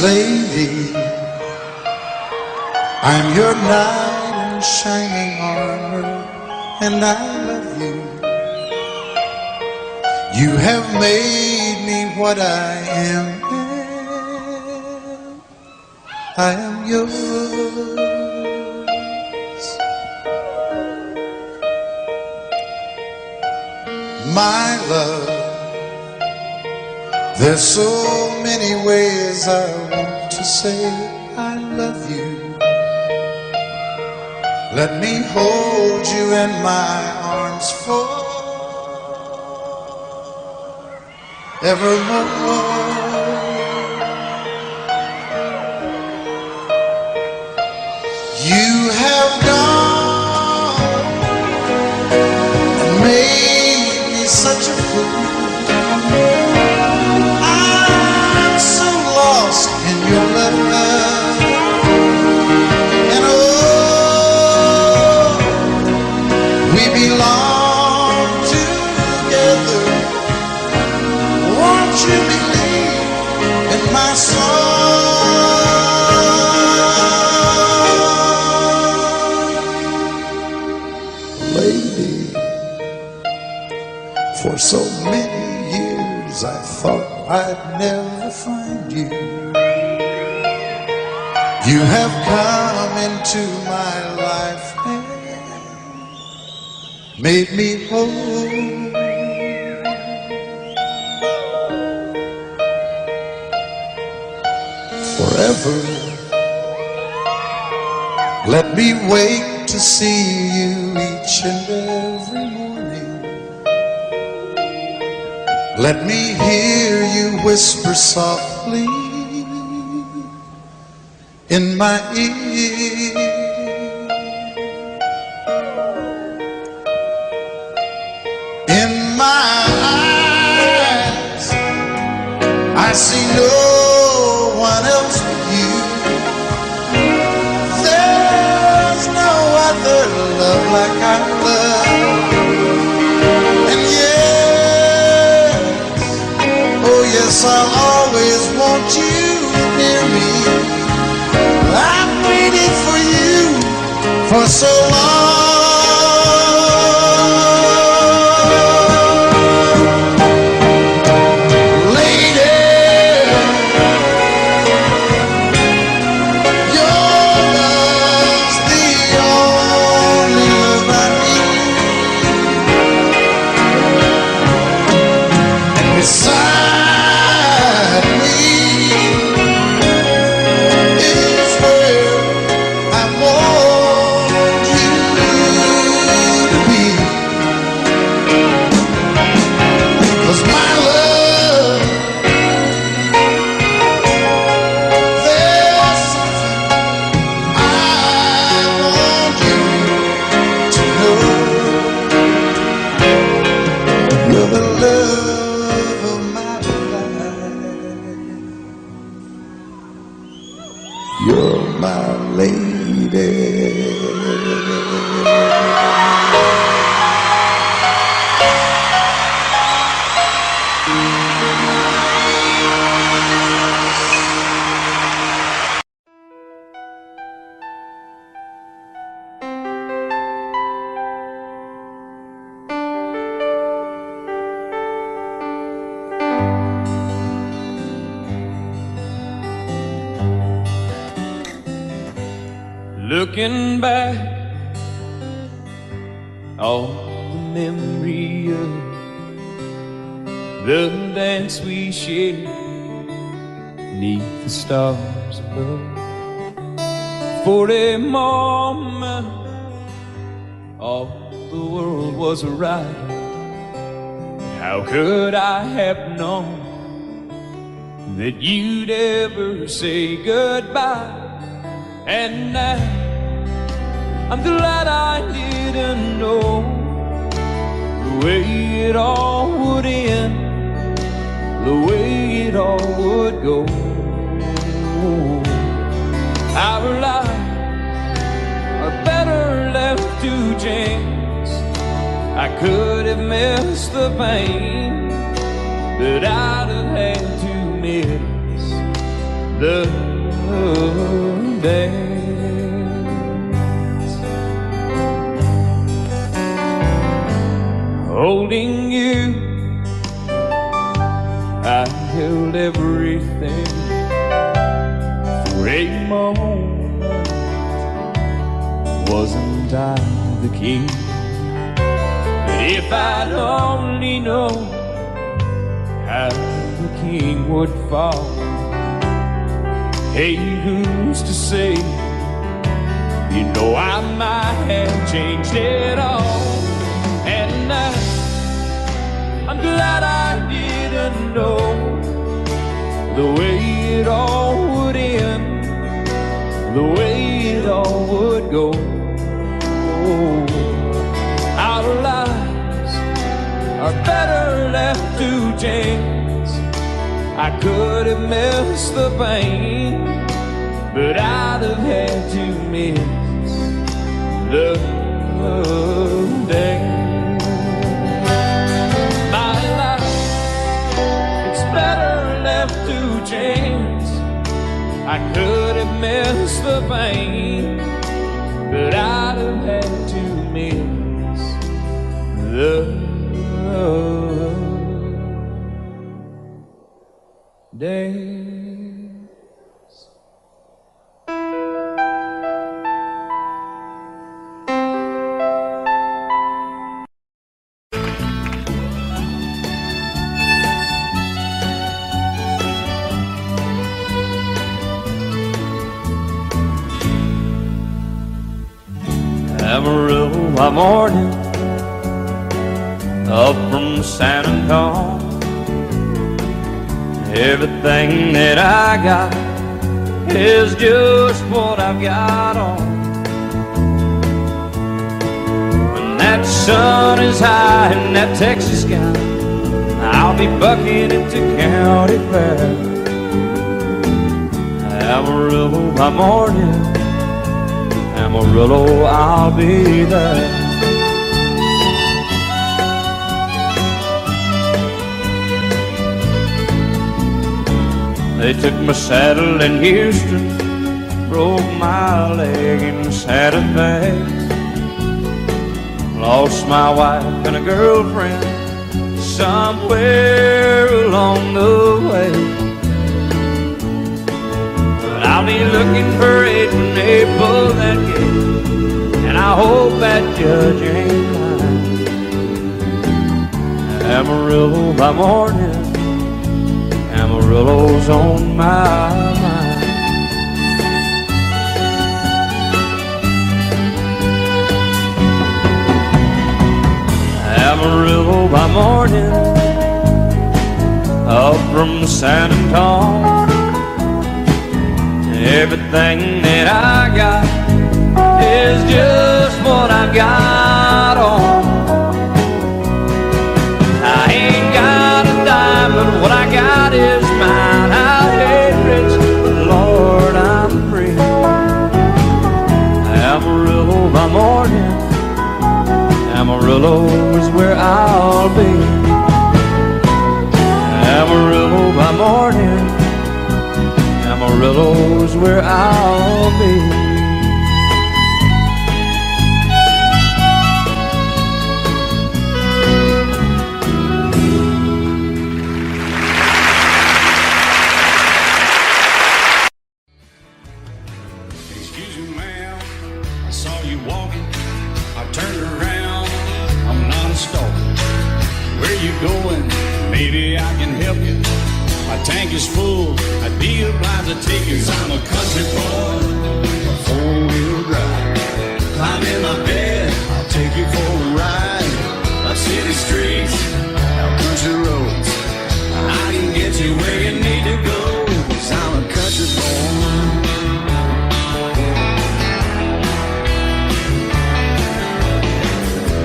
lady, I'm your knight in shining armor, and I love you. You have made me what I am. I am yours. My love, there's so many ways I want to say I love you. Let me hold you in my arms forevermore. You have gone and made me such a fool. I'm so lost in your love, and oh, we belong together. Won't you believe in my song? Lady, for so many years I thought I'd never find you. You have come into my life and made me whole. Forever, let me wake to see you each and every morning. Let me hear you whisper softly in my ear. In my eyes, I see no one else but you. There's no other love like I love. And yes, oh yes, I'll always want you near me. I've waited for you for so long. You're my lady. Looking back, all the memory of the dance we shared beneath the stars above. For a moment, all the world was right. How could I have known that you'd ever say goodbye? And now I'm glad I didn't know the way it all would end, the way it all would go. Our lives are better left to chance. I could have missed the pain that I'd have had to miss the dance. Holding you, I held everything for a moment. Wasn't I the king? But if I'd only known how the king would fall. Hey, who's to say? You know I might have changed it all. And I'm glad I didn't know the way it all would end, the way it all would go. Our lives are better left to chance. I could have missed the pain, but I'd have had to miss the day. My life, it's better left to chance. I could have missed the pain, but I'd have had to miss the days. Amarillo by morning, up from San Antonio. Everything that I got is just what I've got on. When that sun is high in that Texas sky, I'll be bucking into County Fair. Amarillo by morning, Amarillo, I'll be there. They took my saddle in Houston, broke my leg in Santa Fe. Lost my wife and a girlfriend somewhere along the way. But I'll be looking for it when they pull that gate, and I hope that judge ain't lying. Amarillo by morning, Amarillo's on my mind. Amarillo by morning, up from San Antonio. Everything that I got is just what I've got on. I ain't got a dime, but what I got is mine. I ain't rich, but Lord, I'm free. Amarillo by morning, Amarillo is where I'll be. Amarillo by morning, Amarillo is where I'll be. Maybe I can help you. My tank is full, I'd be obliged to take you. 'Cause I'm a country boy, a four-wheel drive. Climb in my bed, I'll take you for a ride. Up city streets, out country roads, I can get you where you need to go. 'Cause I'm a country boy.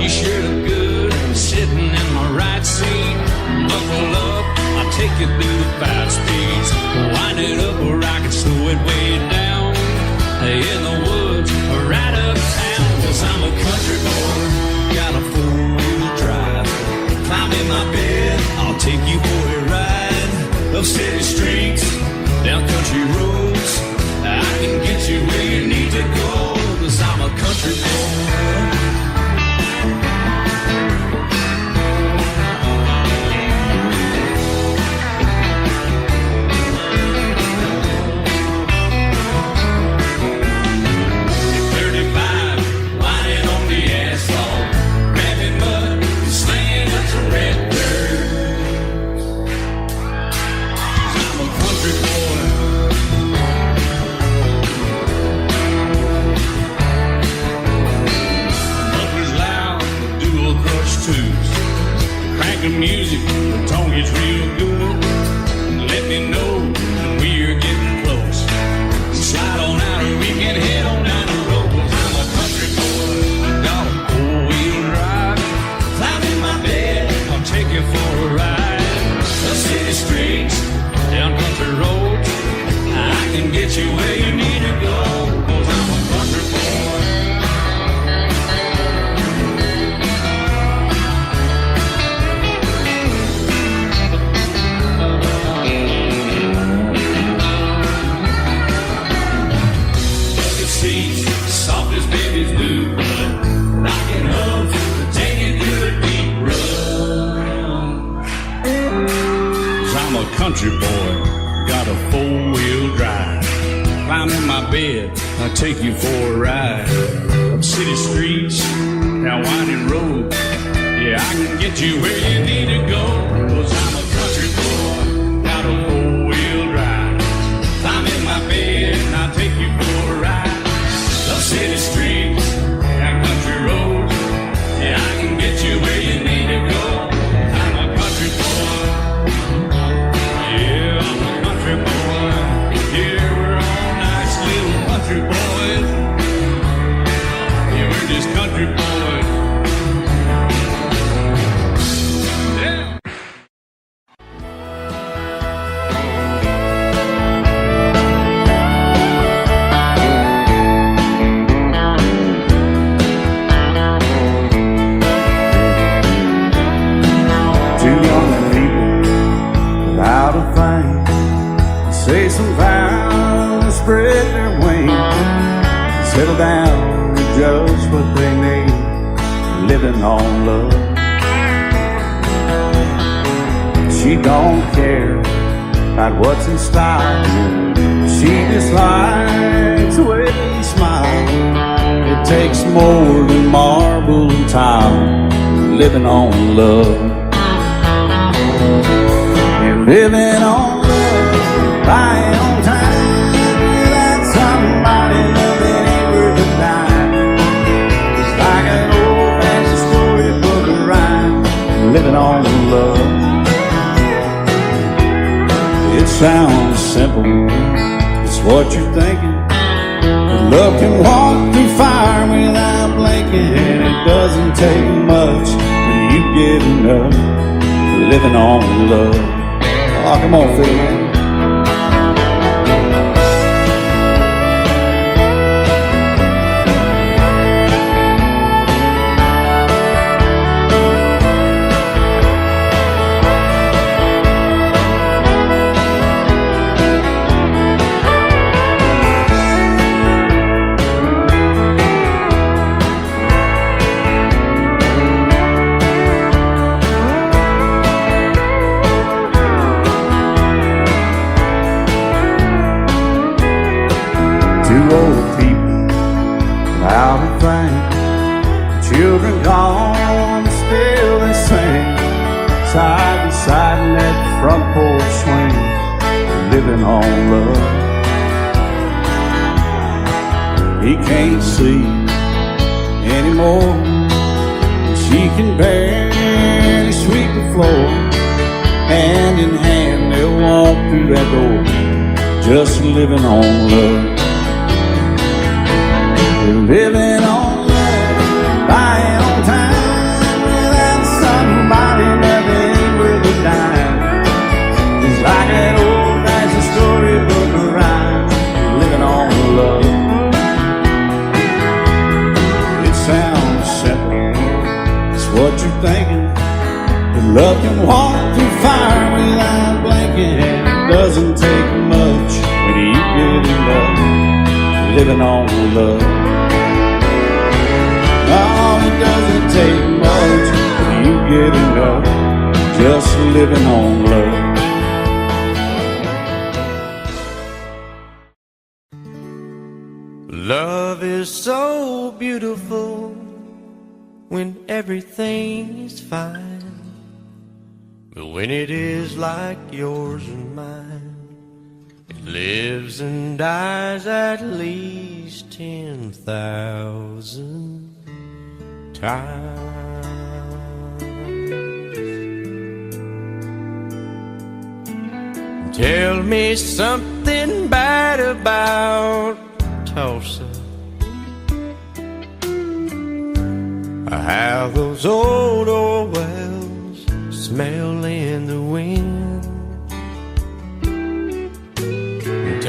You sure look good sitting in my right seat. Buckle up, I'll take you through the 5 speeds. Wind it up where I can slow it way down. In the woods or right uptown. 'Cause I'm a country boy, got a 4-wheel drive. Climb in my bed, I'll take you for a ride. Up city streets, down country roads, you where you need to go, 'cause I'm a country boy. Bucket seats, soft as babies do, rocking hubs to take you through the deep run. 'Cause I'm a country boy, got a four-wheel drive. Climb in my bed, I'll take you for a ride. Up city streets, down winding roads. Yeah, I can get you where you need to go, 'cause I'm a country boy, got a four-wheel drive. Climb in my bed, and I'll take you for a ride. Up city streets, down country roads. Yeah, I can get you where you need to go. I'm a country boy. Yeah, I'm a country boy. Yeah, we're all nice little country boys. Yeah, we're just country boys. Yeah. Two young people without a thing, say some vows, spread their wings, settle down to just what they need, living on love. She don't care about what's in style, she just likes the way you smile. It takes more than marble and tile, living on love. You're living on love, buying on time, without somebody loving ain't worth a dime. It's like an old-fashioned storybook of rhyme, living on love. It sounds simple, it's what you're thinking. But love can walk through fire without blinking. It doesn't take much for you getting up, living on love. Oh, come on, Phil, man. Two old people without a thing, children gone, still they sing, side by side in that front porch swing, living on love. He can't see anymore, she can barely sweep the floor. Hand in hand they'll walk through that door, just living on love. Living on love, buying on time, without somebody loving ain't worth a dime. It's like that old-fashioned storybook of rhyme, living on love. It sounds simple, it's what you're thinking. But love can walk through fire without blinking. It doesn't take much when you get in love, living on love. Oh, it doesn't take much when you get enough, just living on love. Love is so beautiful when everything is fine, but when it is like yours and mine, it lives and dies at least 10,000 times. Tell me something bad about Tulsa, how those old wells smell in the wind.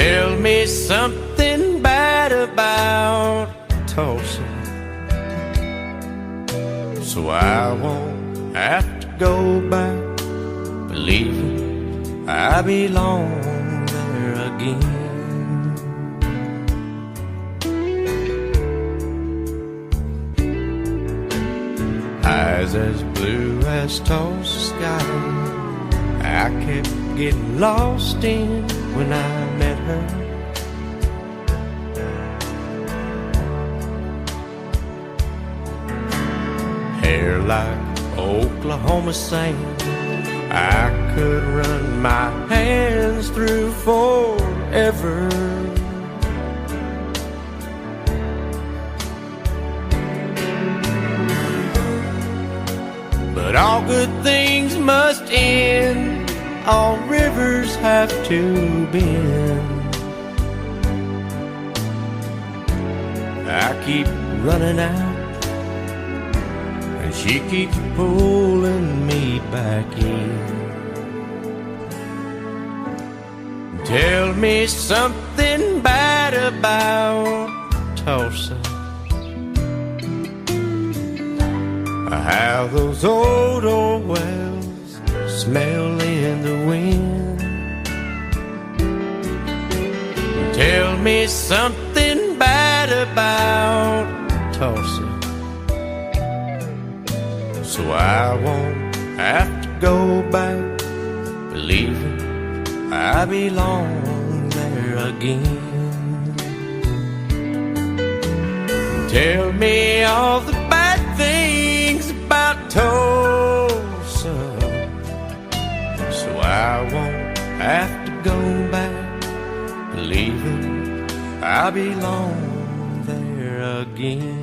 Tell me me something bad about Tulsa, so I won't have to go back, believing I belong there again. Eyes as blue as Tulsa sky, I kept getting lost in when I met her. Hair like Oklahoma sand, I could run my hands through forever. But all good things must end, all rivers have to bend. I keep running out, and she keeps pulling me back in. Tell me something bad about Tulsa, how those old wells smell in the wind. Tell me something bad about Tulsa, so I won't have to go back, believing I belong there again. Tell me all the bad things about Tulsa, so I won't have to go back, believing I belong there again.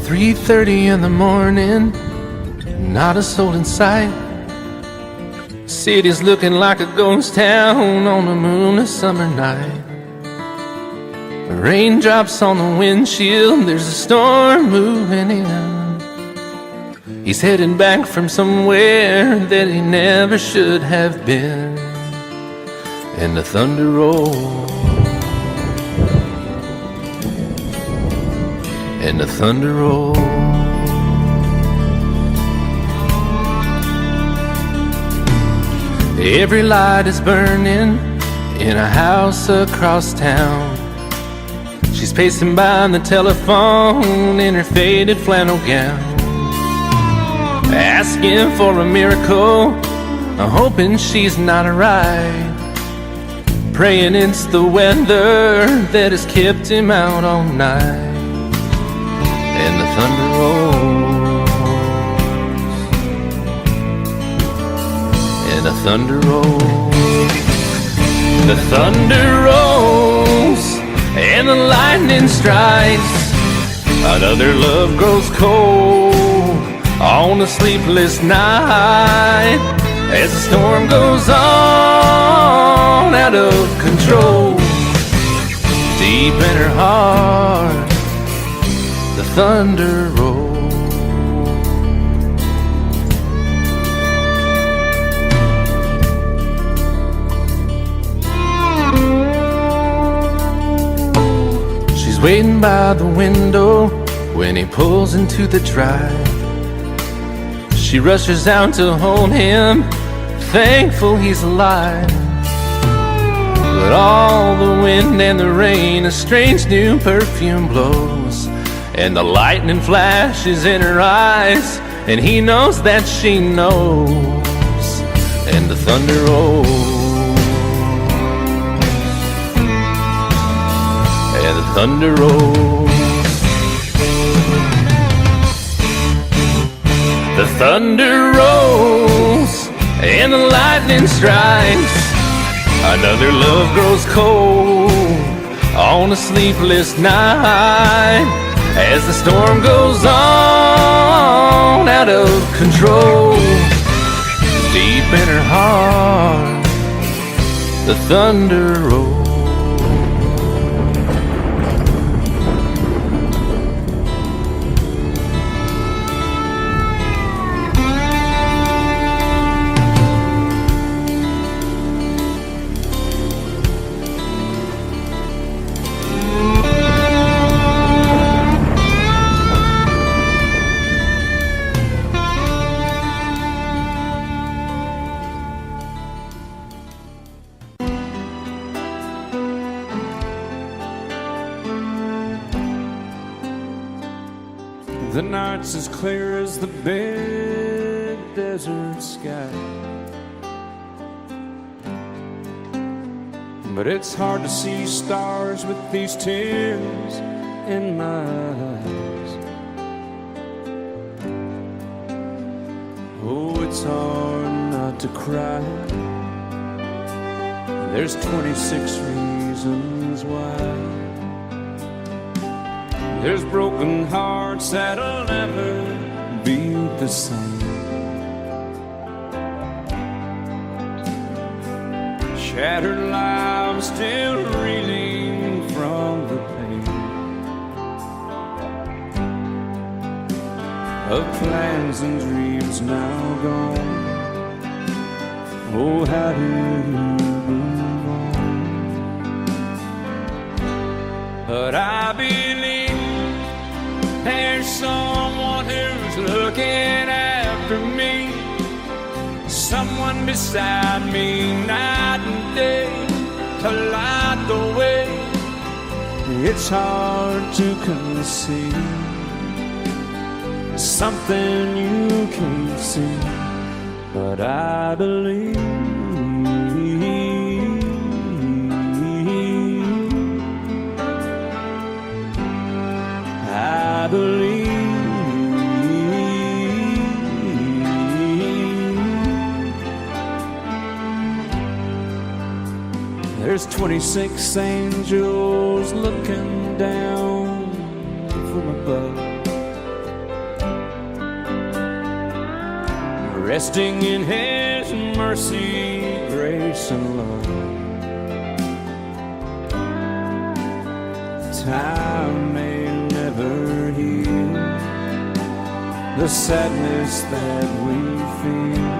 "3:30 in the morning, not a soul in sight. City's looking like a ghost town on a moonless summer night. Raindrops on the windshield, there's a storm moving in. He's heading back from somewhere that he never should have been. And the thunder rolls, and the thunder rolls. Every light is burning in a house across town. She's pacing by the telephone in her faded flannel gown, asking for a miracle, hoping she's not right, praying it's the weather that has kept him out all night. And the thunder rolls, and the thunder rolls. The thunder rolls, and the lightning strikes. Another love grows cold on a sleepless night, as the storm goes on out of control. Deep in her heart, the thunder rolls. She's waiting by the window when he pulls into the drive. She rushes out to hold him, thankful he's alive. But all the wind and the rain, a strange new perfume blows, and the lightning flashes in her eyes, and he knows that she knows. And the thunder rolls, and the thunder rolls. The thunder rolls, and the lightning strikes. Another love grows cold on a sleepless night as the storm goes on out of control. Deep in her heart, the thunder rolls. The night's as clear as the big desert sky, but it's hard to see stars with these tears in my eyes. Oh, it's hard not to cry. There's 26 reasons why. There's broken hearts that'll never be the same. Shattered lives still reeling from the pain of plans and dreams now gone. Oh, how do you move on? But I believe there's someone who's looking after me, someone beside me night and day to light the way. It's hard to conceive something you can't see, but I believe. I believe. There's 26 angels looking down from above, resting in His mercy, grace, and love. Time may never heal the sadness that we feel,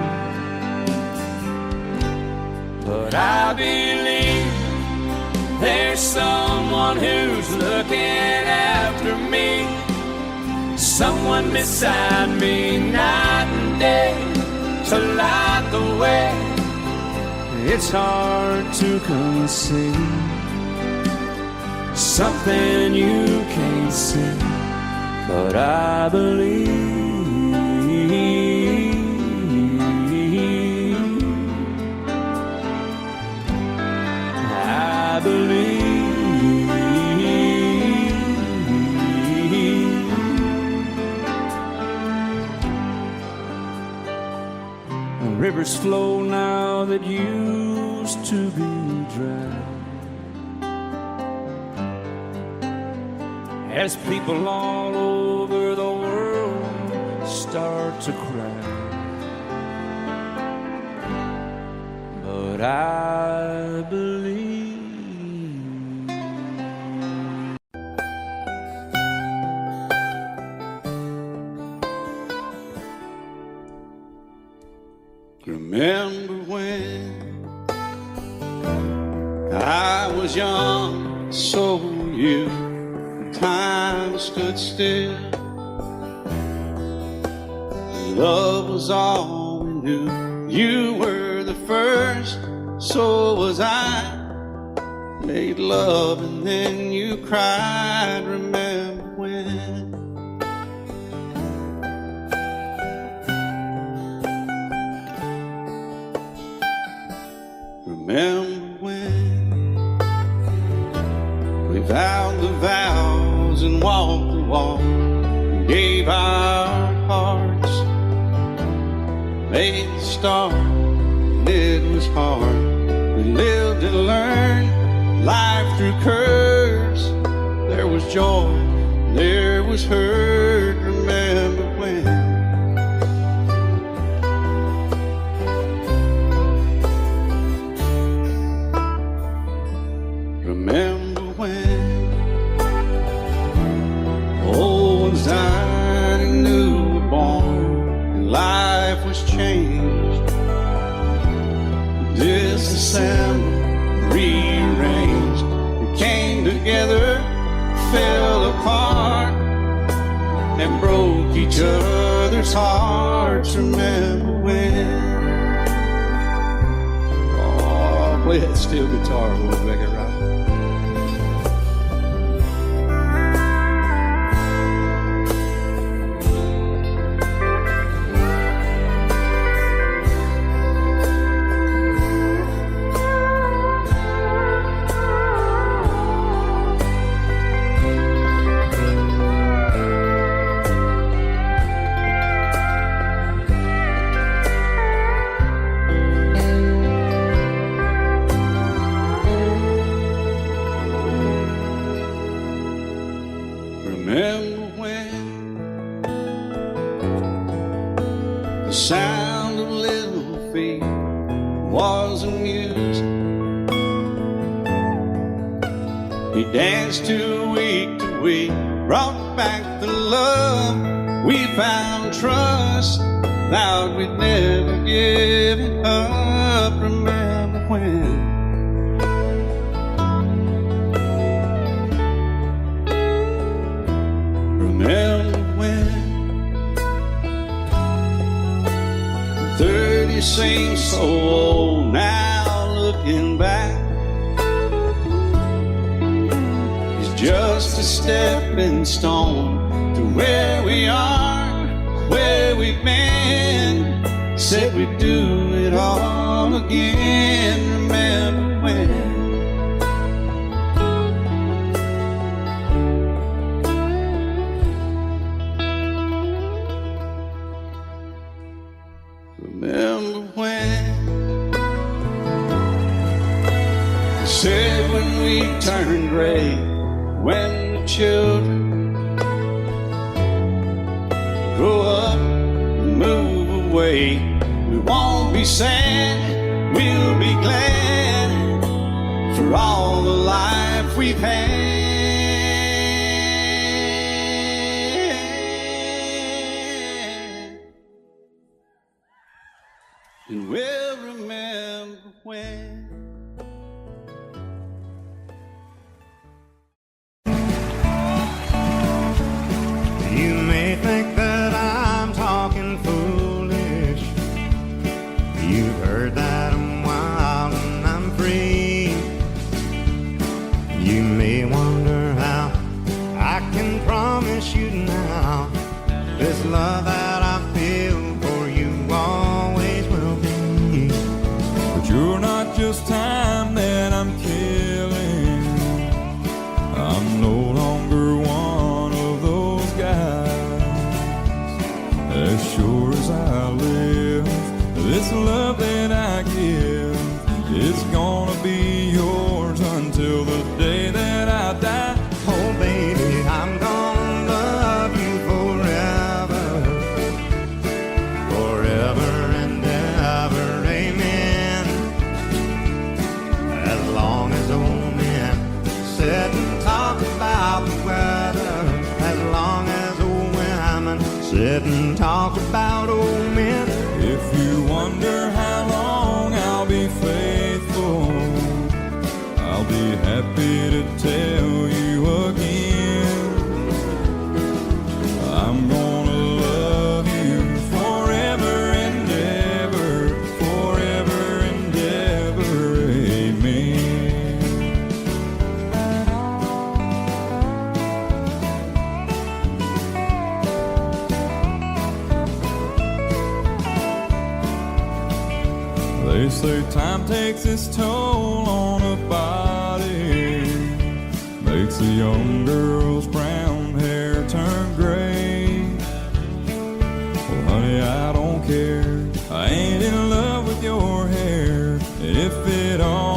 but I believe there's someone who's looking after me, someone beside me night and day to light the way. It's hard to conceive something you can't see, but I believe. I believe. Rivers flow now that used to be dry, as people all over the world start to cry. But I believe. Remember when I was young, so were you. Time stood still. Love was all we knew. You were the first, so was I. Made love and then you cried. Remember when? Remember when we vowed the vows and walked the walk, and gave our hearts, made the start, and it was hard. We lived and learned life through curves. There was joy, there was hurt. Remember when? Remember when old ones died and new were born, and life was changed, disassembled, rearranged. We came together, fell apart, and broke each other's hearts. Remember when? Oh, play that steel guitar, we'll make it right. Remember when the sound of little feet was a music we danced to week, brought back the love we found, trust, vowed we'd never give it up. Remember when? Remember when 30 seems so old now, looking back, it's just a stepping stone to where we are, where we've been. Said we'd do it all again. Remember when? Remember when they said when we turn gray, when the children grow up and move away, we won't be sad, we'll be glad for all the life we've had. And we'll remember when. You may think that I'm talking foolish. You've heard that I'm wild and I'm free. You may wonder how I can promise you now this love that I feel for you always will be. But you're not just time that I'm killing. I'm no longer one of those guys. As sure as I live, this love that I give, it's gonna be yours until the day that I die. Oh baby, I'm gonna love you forever, forever and ever, amen. As long as old men sit and talk about the weather, as long as old women sit and talk about old men. If you wonder how long I'll be faithful, I'll be happy to tell you again. I'm gonna love you forever and ever, forever and ever, amen. They say time takes its toll on a body, makes a young girl's brown hair turn gray. Well, honey, I don't care, I ain't in love with your hair. If it all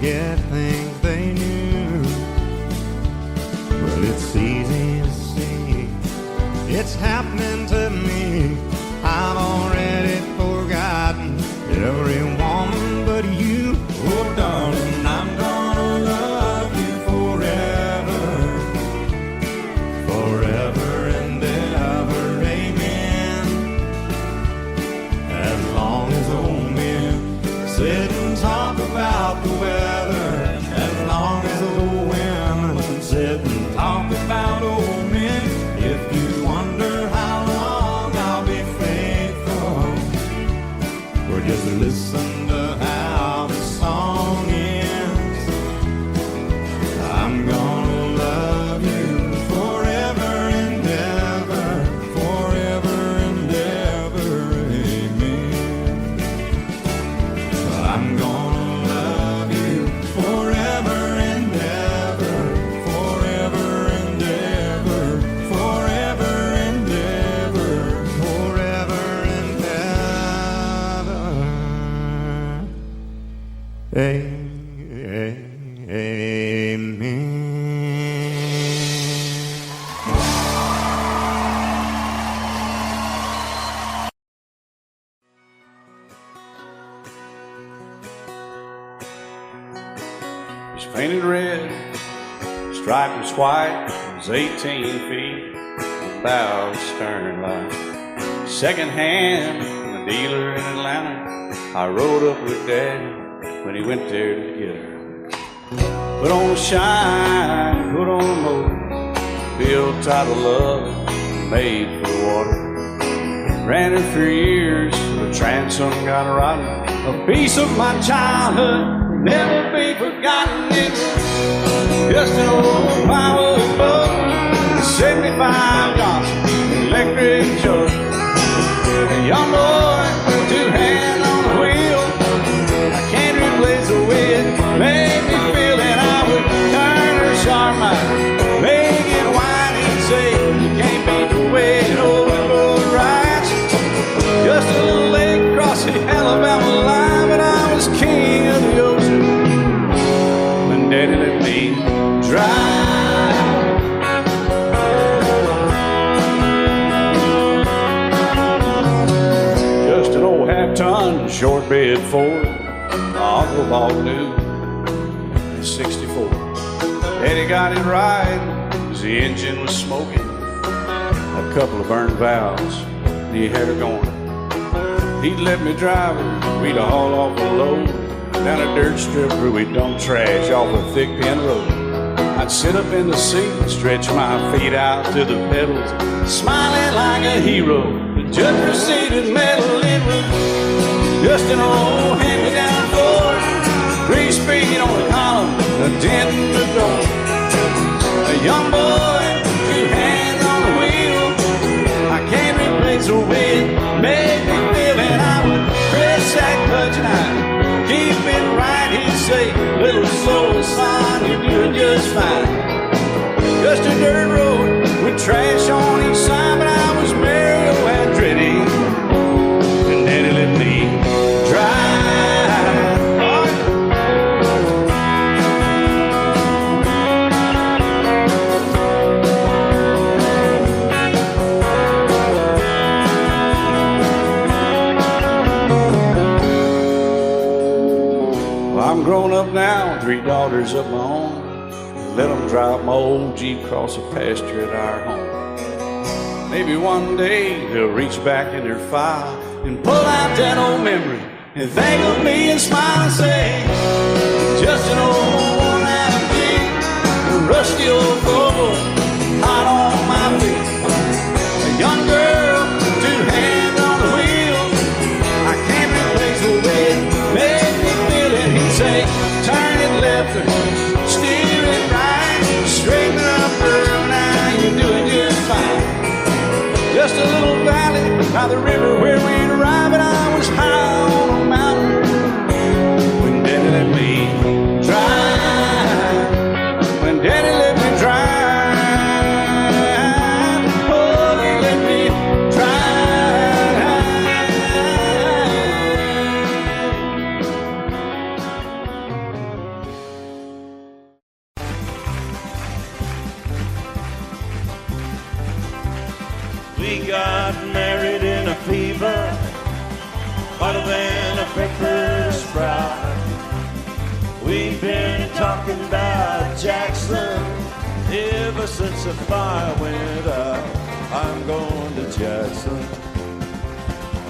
forget things they knew. Well, it's easy to see it's happening to me. I've already forgotten every woman but you. Oh, darling, I'm gonna love you forever, Forever and ever, amen. As long as old men sit and talk about the weather, as long as old women sit and talk about old men. If you wonder how long I'll be faithful, or just listen to how the song ends, I'm gonna love you forever and ever, forever and ever, amen. I'm gonna love you forever and ever, Forever and ever, forever and ever, forever and ever. Amen. It's painted red, striped was white, it was 18 feet, about stern line. Second hand from a dealer in Atlanta, I rode up with Daddy when he went there to get her. Put on a shine, put on a motor, built title love, made for the water. Ran her for years, the transom got rotten. A piece of my childhood will never be forgotten. It was just an old power boat, 75 Johnson, electric jug. A young boy, two hands on the wheel. I can't replace the way it made me feel that I would turn her sharp mind, make it wide and say, you can't beat the way an old boat rides. Just a little lake across the Alabama line, but I was king of the ocean when Daddy let me drive. Just an old half-ton short bed Ford, my uncle bought new in '64. Daddy got it right, 'cause the engine was smoking, a couple of burned valves, and he had her going. He'd let me drive her, we'd haul off a load down a dirt strip where we'd dump trash off a thick pin road. I'd sit up in the seat and stretch my feet out to the pedals, smiling like a hero. The judge proceeded metal, it was just an old hand-me-down Ford, 3-speed on the column, a dent in the door. A young boy, two hands on the wheel. I can't replace the way it made me feel, and I would press that clutch and I'd keep it right. He'd say, little slow, son, you're doing just fine. Just a dirt road with trash on each side, but I was Mario Andretti, and Daddy let me drive. I'm grown up now, 3 daughters of my own. Let them drive my old Jeep across the pasture at our home. Maybe one day they'll reach back in their file and pull out that old memory and think of me and smile and say, just an old worn-out Jeep, a rusty old Volvo, hot on my feet. A young girl, 2 hands on the wheel. I can't replace the way it made me feel it. He'd say, turn it left or steer it right, straighten up girl, now you're doing just fine. Just a little valley by the river where we'd arrive, and I was high on a mountain when Daddy let me drive. We got married in a fever, hotter than a pepper sprout. We've been talking about Jackson ever since the fire went out. I'm going to Jackson,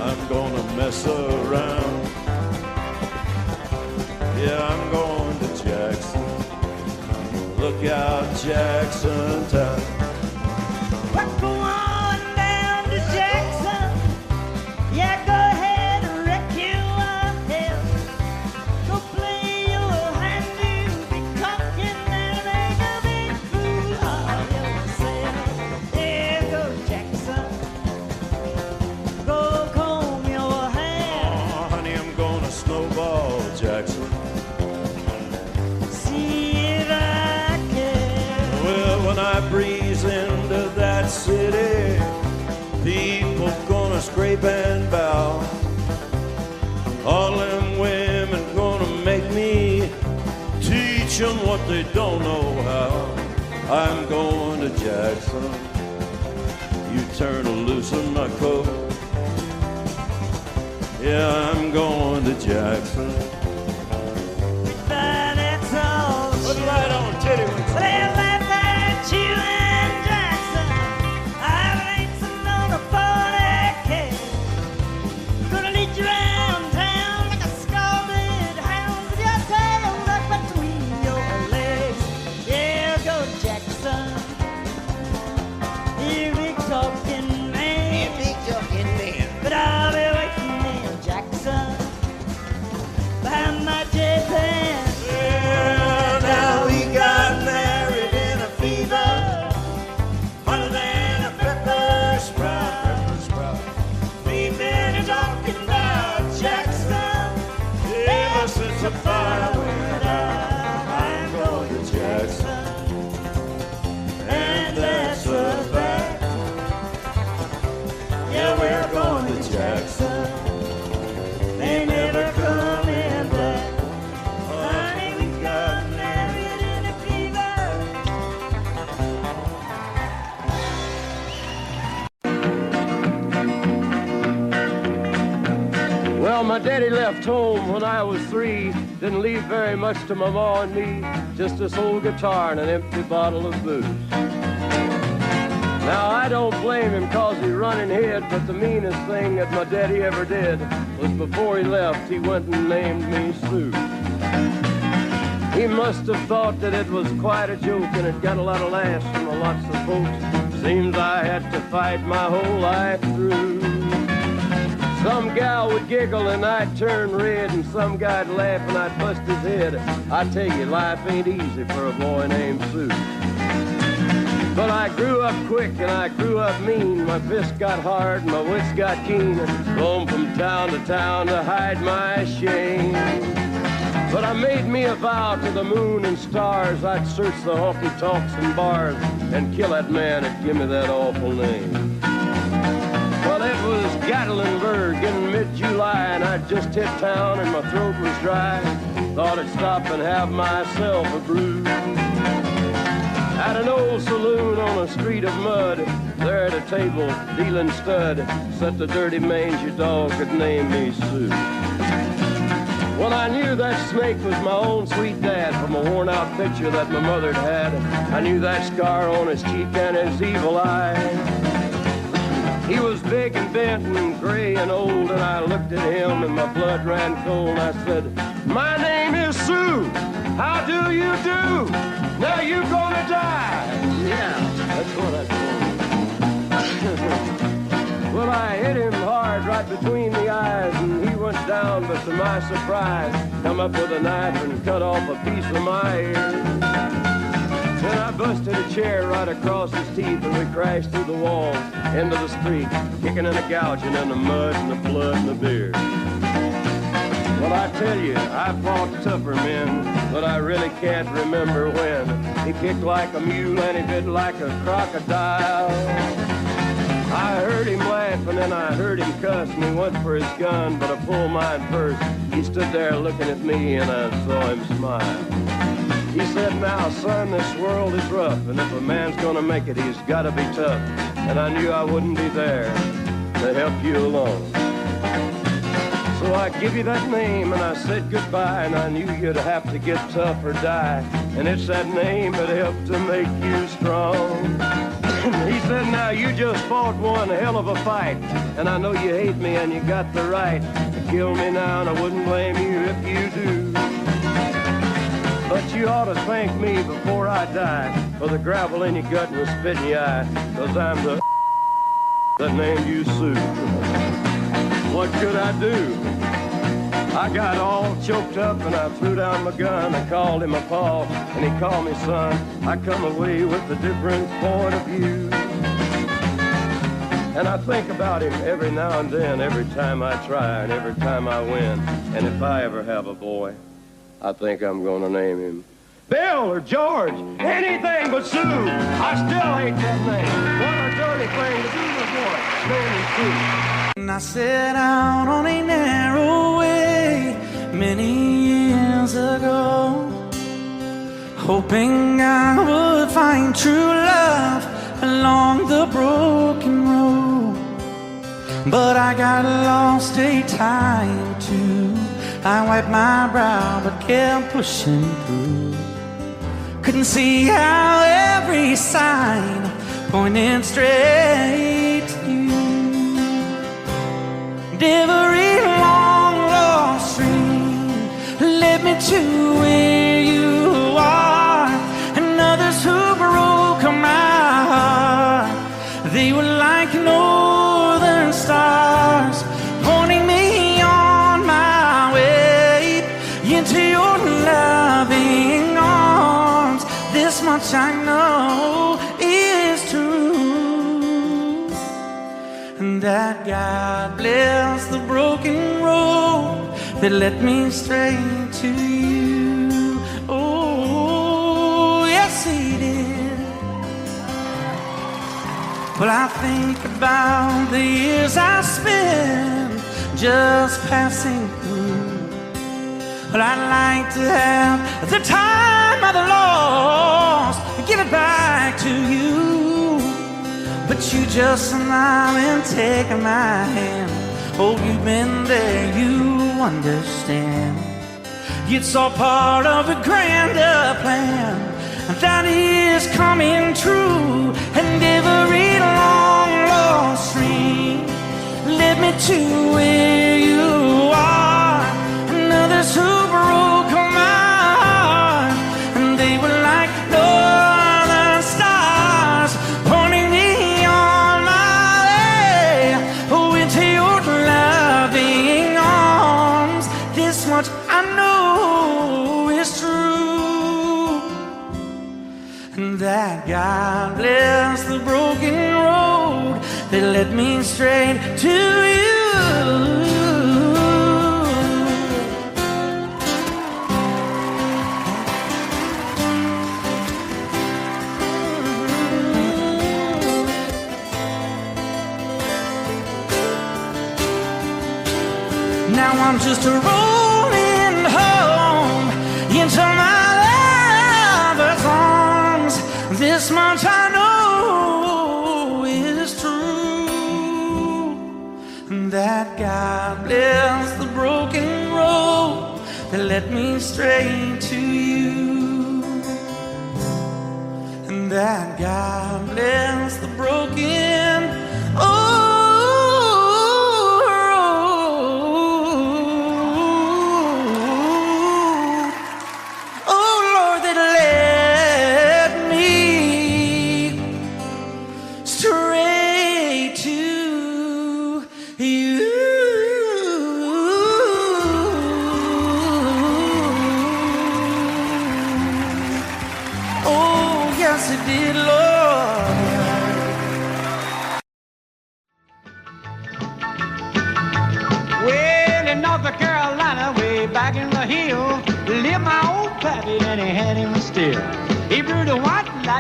I'm gonna mess around. Yeah, I'm going to Jackson. Look out, Jackson Town. We're going down to Jackson. Yeah, go ahead and wreck yourself. Go play your hand, you be cocking and make a big fool of yourself. Yeah, go Jackson. Go comb your hair. Oh, honey, I'm gonna snowball Jackson. When I breeze into that city, people gonna scrape and bow. All them women gonna make me teach them what they don't know how. I'm going to Jackson. You turn loose on my coat. Yeah, I'm going to Jackson. But that's all. Put it right on, Teddy. You and Jackson, I've racing on a 40K. Gonna lead you around town like a scalded hound with your tail tucked between your legs. Yeah, go Jackson. You big talking man. You big talking man. But I'll be waiting in Jackson behind my J-Pan. Yeah, now we got married in a fever, hotter than a pepper sprout. We've been talking about Jackson ever since the fire went out. I'm going to Jackson, and that's a fact. Yeah, we're going to Jackson. They never coming back. Honey, we got married in a fever. Well, my daddy left home when I was 3. Didn't leave very much to my ma and me. Just this old guitar and an empty bottle of booze. Now, I don't blame him 'cause he running hid, but the meanest thing that my daddy ever did was before he left, he went and named me Sue. He must have thought that it was quite a joke and it got a lot of laughs from lots of folks. Seems I had to fight my whole life through. Some gal would giggle and I'd turn red, and some guy'd laugh and I'd bust his head. I tell you, life ain't easy for a boy named Sue. But I grew up quick and I grew up mean. My fists got hard and my wits got keen. Roamed from town to hide my shame. But I made me a vow to the moon and stars, I'd search the honky-tonks and bars and kill that man that give me that awful name. Well, it was Gatlinburg in mid-July, and I'd just hit town and my throat was dry. Thought I'd stop and have myself a brew. At an old saloon on a street of mud, there at a table, dealing stud, sat the dirty mangy dog that named me Sue. Well, I knew that snake was my own sweet dad from a worn-out picture that my mother'd had. I knew that scar on his cheek and his evil eye. He was big and bent and gray and old, and I looked at him and my blood ran cold. And I said, "My name is Sue. How do you do? Now you gonna die." Yeah, that's what I told him. Well, I hit him hard right between the eyes, and he went down, but to my surprise, come up with a knife and cut off a piece of my ear. Then I busted a chair right across his teeth, and we crashed through the walls into the street, kicking and a gouging in the mud and the blood and the beer. Well, I tell you, I fought tougher men, but I really can't remember when. He kicked like a mule and he bit like a crocodile. I heard him laugh and then I heard him cuss, and he went for his gun, but I pulled mine first. He stood there looking at me and I saw him smile. He said, now, son, this world is rough, and if a man's gonna make it, he's gotta be tough. And I knew I wouldn't be there to help you along. So I give you that name, and I said goodbye, and I knew you'd have to get tough or die. And it's that name that helped to make you strong. He said, now, you just fought one hell of a fight, and I know you hate me, and you got the right to kill me now, and I wouldn't blame you if you do. But you ought to thank me before I die for the gravel in your gut and the spit in your eye, 'cause I'm the that named you Sue. What could I do? I got all choked up and I threw down my gun. I called him a paw and he called me son. I come away with a different point of view. And I think about him every now and then, every time I try and every time I win. And if I ever have a boy, I think I'm gonna name him Bill or George, anything but Sue. I still hate that name. What a dirty thing to do with a boy. Name him Sue. And I set out on a narrow way many years ago, hoping I would find true love along the broken road. But I got lost a time or two. I wiped my brow but kept pushing through. Couldn't see how every sign pointed straight to you. Every long lost stream led me to where you are. And others who broke my heart, they were like northern stars, pointing me on my way into your loving arms. This much I know is true, and that God bless the broken road that led me straight to you. Oh, yes, He did. Well, I think about the years I spent just passing through. Well, I'd like to have the time I've lost and give it back to you. But you just smile and take my hand. Oh, you've been there, you understand. It's all part of a grander plan that is coming true. And every long lost stream led me to where you are. And others who broke my heart, and they were like northern stars, pointing me on my way, oh, into your loving arms. This much I know is true, and that God bless the broken road that led me straight to you. Now I'm just rolling home into my lover's arms. This much I know is true, and that God bless the broken road that led me straight to you, and that God bless the broken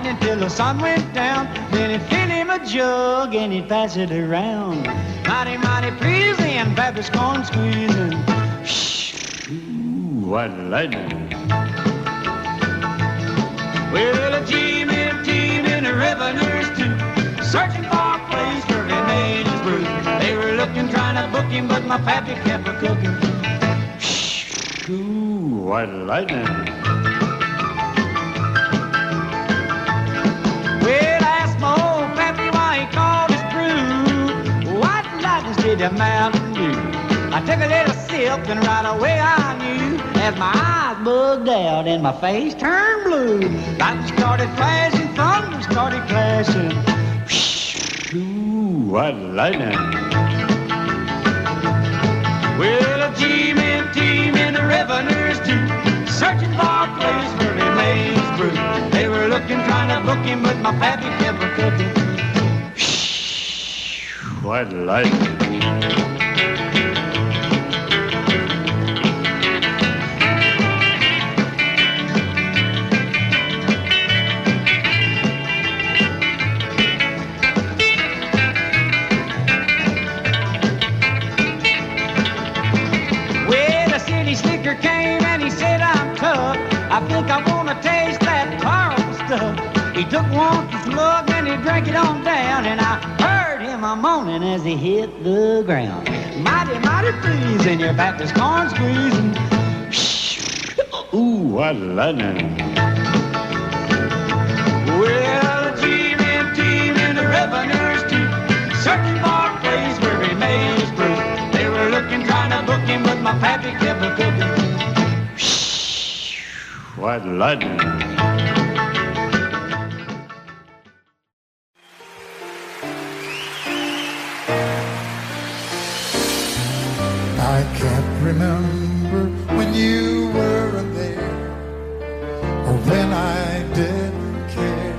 until the sun went down. Then he'd fill him a jug and he'd pass it around. Mighty, mighty pleasing, Baptist corn squeezing. Shh, ooh, what lightning. booking, but my pappy kept a cooking. Ooh, white lightning. Well, asked my old pappy why he called his brew white lightning did the Mountain Dew. I took a little sip and right away I knew as my eyes bugged out and my face turned blue. Lightning started flashing, thunder started clashing. Ooh, white lightning. Well, a G-men team and the revenues too, searching for a place where he made his brew. They were looking, trying to book him, but my pappy kept a cooking. White lightning. I think I wanna taste that powerful stuff. He took one slug and he drank it on down, and I heard him a moaning as he hit the ground. Mighty, mighty pleasing, your Baptist corn squeezing. Ooh, what lightning. Well, the G-men team and the revenues too, searching for a place where he made his brew. They were looking, trying to book him, but my pappy kept a cooking. White lightning. I can't remember when you weren't there, or when I didn't care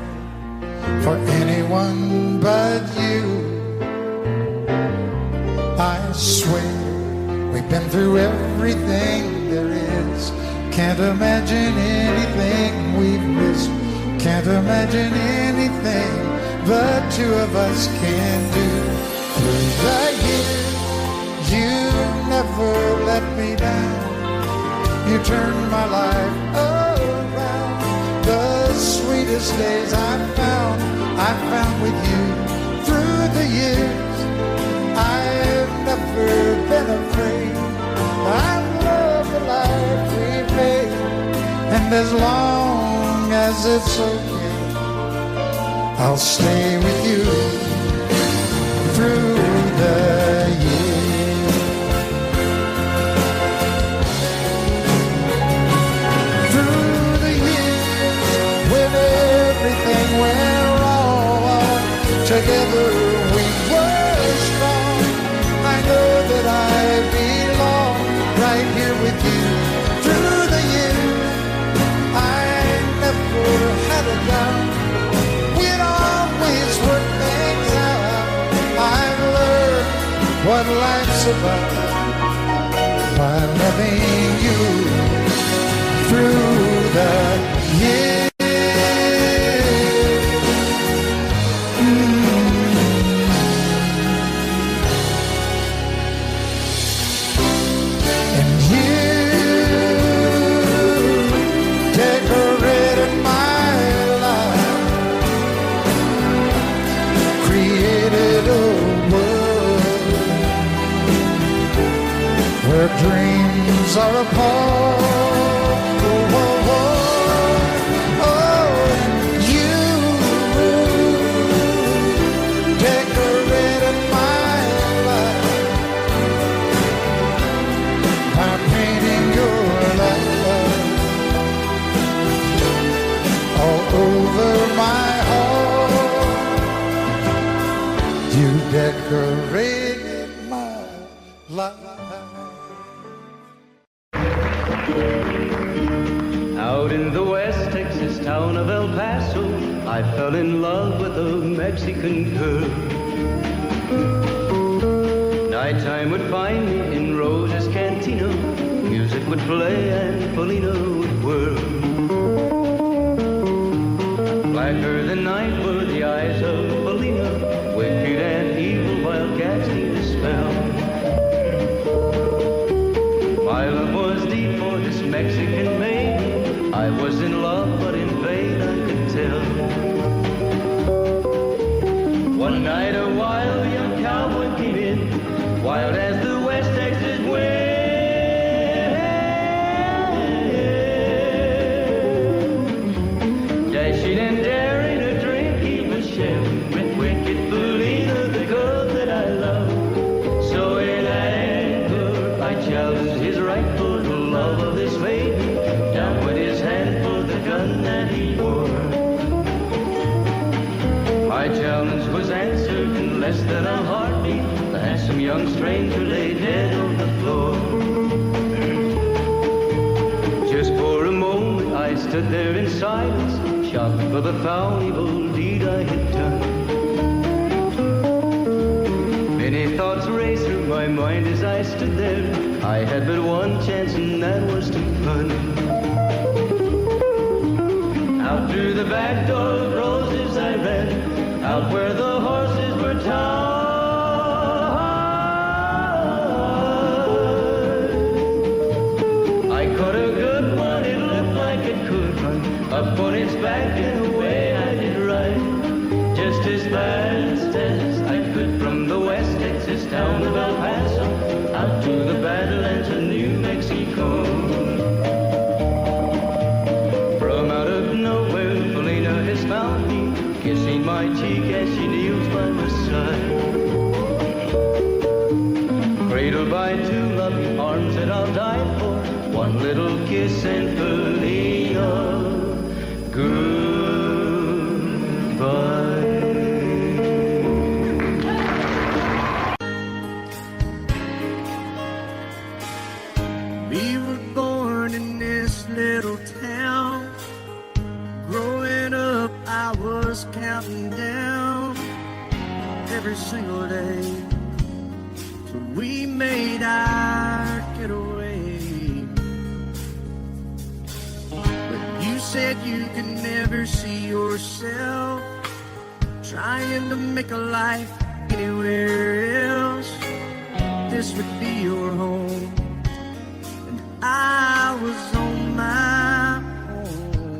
for anyone but you. I swear we've been through everything there is. Can't imagine anything we've missed. Can't imagine anything the two of us can do. Through the years, you never let me down. You turned my life around. The sweetest days I found with you. Through the years, I've never been afraid. I love the life we've made, and as long as it's okay, I'll stay with you through the years. Through the years, when everything went wrong, together we were strong. I know that I belong right here with you. Through the years, I never had a doubt. We'd always work things out. I've learned what life's about by loving you through the years. Dreams are apart. Oh, oh, oh. Oh, you decorated my life by painting your life all over my heart. You decorated my life. Out in the West Texas town of El Paso, I fell in love with a Mexican girl. Nighttime would find me in Rosa's Cantina. Music would play and Felina would whirl. Blacker than night were the eyes of Felina, wicked and evil while casting a spell. My love was deep for this Mexican maid. I was in love, but in vain I could tell. One night a wild young cowboy came in, wild as the My challenge was answered in less than a heartbeat. The handsome young stranger lay dead on the floor. Just for a moment I stood there in silence, shocked for the foul evil deed I had done. Many thoughts raced through my mind as I stood there. I had but one chance and that was to run. Out through the back door of roses I ran, out where the horses were tied. I caught a good one, it looked like it could run up on its back and away I did ride. Just as fast as I could from the West Texas town of El Paso out to the Badlands of New Mexico. From out of nowhere, Felina has found me, kissing my cheek as she kneels by my side. Cradled by two loving arms that I'll die for, one little kiss and Felina, goodbye. We were born in this little town. Growing up, I was counting down every single day till we made our getaway. But you said you could never see yourself trying to make a life anywhere else. This would be your home. I was on my own.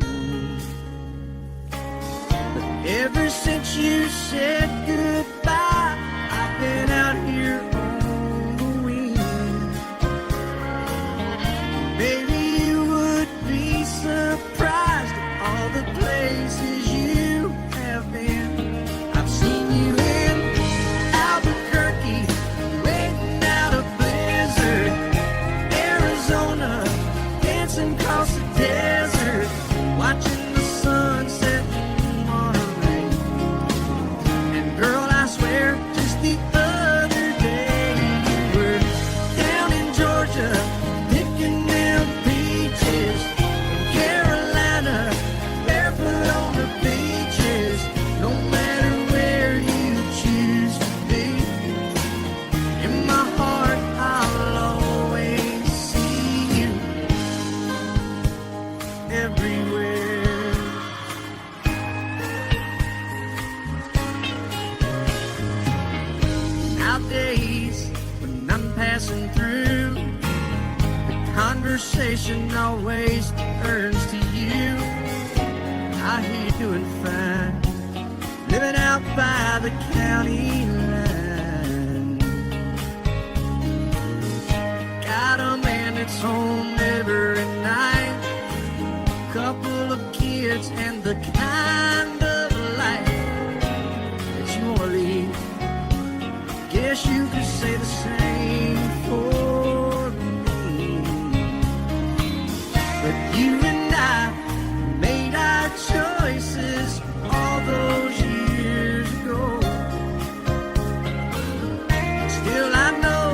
But ever since you said goodbye, I've been out here on the wing. Maybe you would be surprised at all the places you have been. I've seen you in Albuquerque, waiting out a blizzard, Arizona, dancing across the desert, watching the sunset in Monterey. And girl, I swear, just the other day you were down in Georgia, picking them peaches. In Carolina, barefoot on the beaches. No matter where you choose to be, in my heart I'll always see you everywhere. Nowadays, when I'm passing through, the conversation always turns to you. I hear you doing fine, living out by the county line. Got a man that's home every night, couple of kids and the kind of life that you wanna lead. Guess you could say the same for me. But you and I made our choices all those years ago. Still I know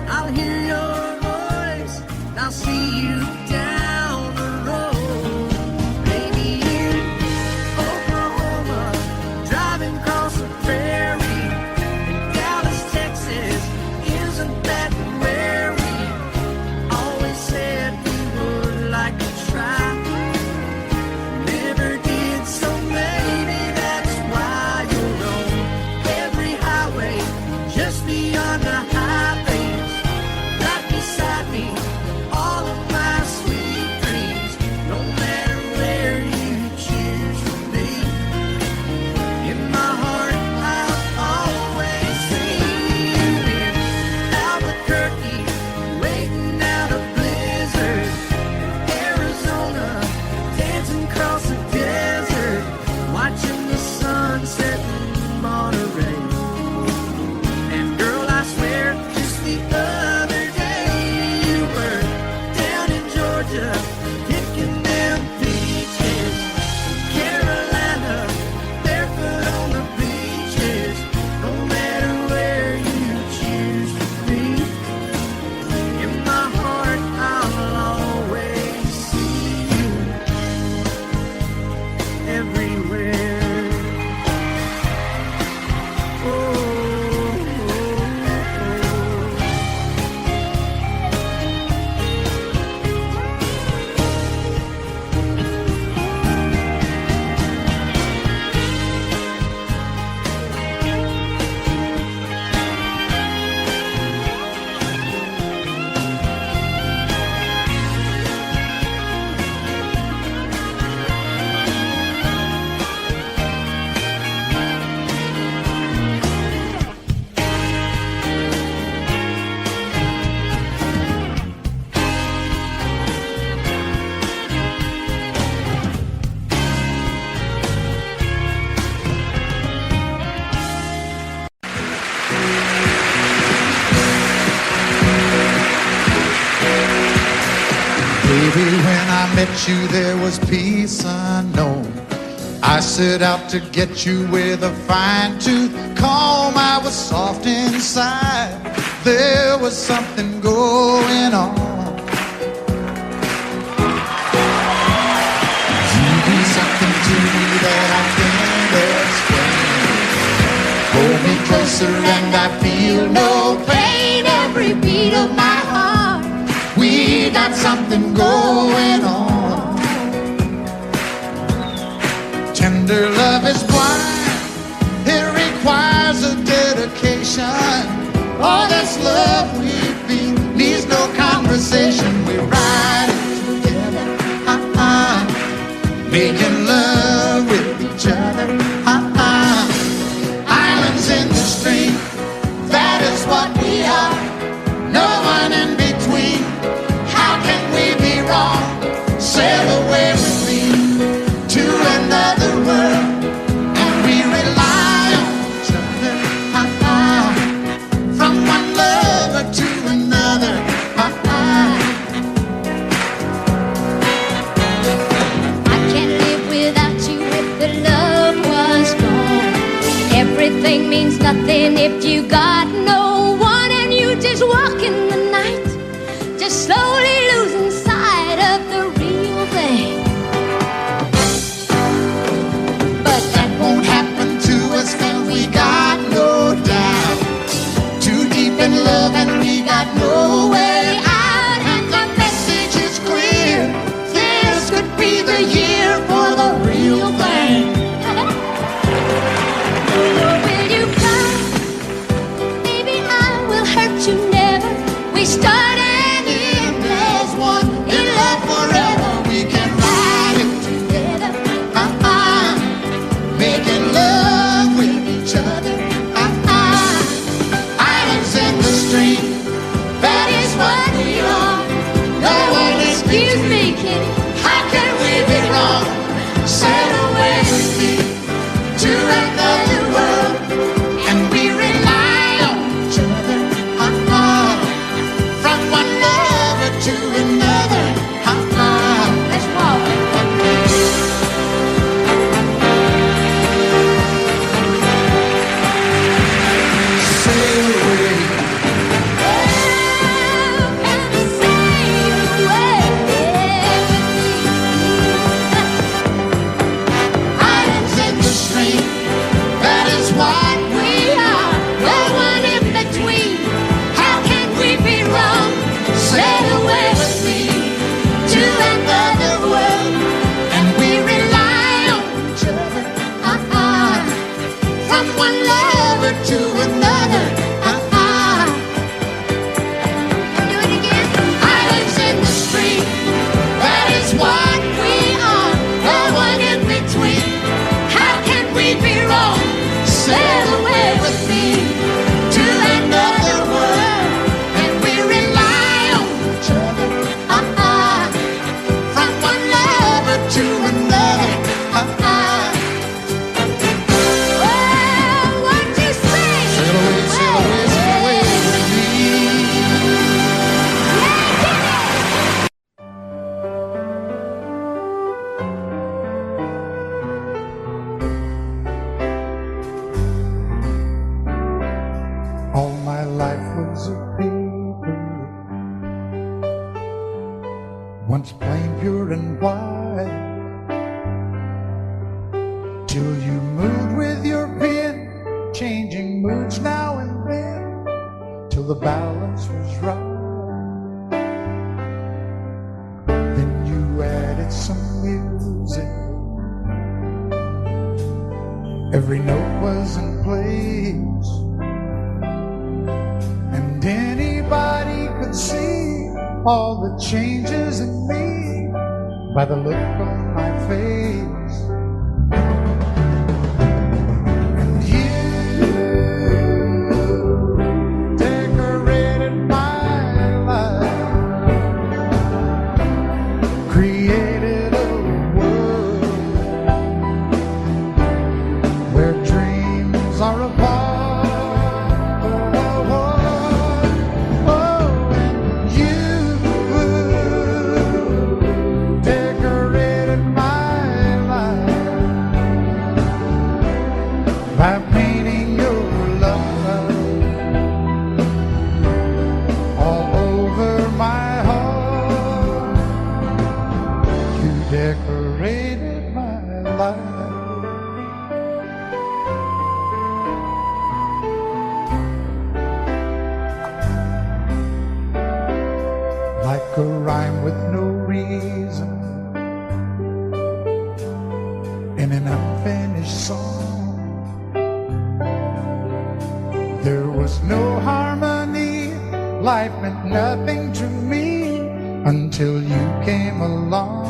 I'll hear your voice and I'll see you down the road. Maybe in everywhere. Baby, when I met you, there was peace unknown. I set out to get you with a fine-tooth comb. I was soft inside. There was something going on. You do something to me that I can't explain. Hold me closer and I feel no pain. Every beat of my heart, we got something going on. Tender love is blind. It requires a dedication. All this love we feel needs no conversation. We're riding together, making love with each other, Islands in the stream, that is what we are. No one in between. How can we be wrong? Sail away with me to another world, and we rely on each other, from one lover to another. I can't live without you if the love was gone. Everything means nothing if you got no one, and you just walk in the night, just slowly losing sight of the real thing. But that won't happen to us, and we got no doubt. Too deep in love and we got no way out. And the message is clear. This could be the year for the real thing. Will you come? Baby, till you moved with your pen, changing moods now and then, till the balance was right. Then you added some music, every note was in place, and anybody could see all the changes in me by the look on my face. And you decorated my life, created a world where dreams are apart. By painting your love all over my heart, you decorated my life. Like a rhyme with no reason in an unfinished song. There was no harmony, life meant nothing to me until you came along.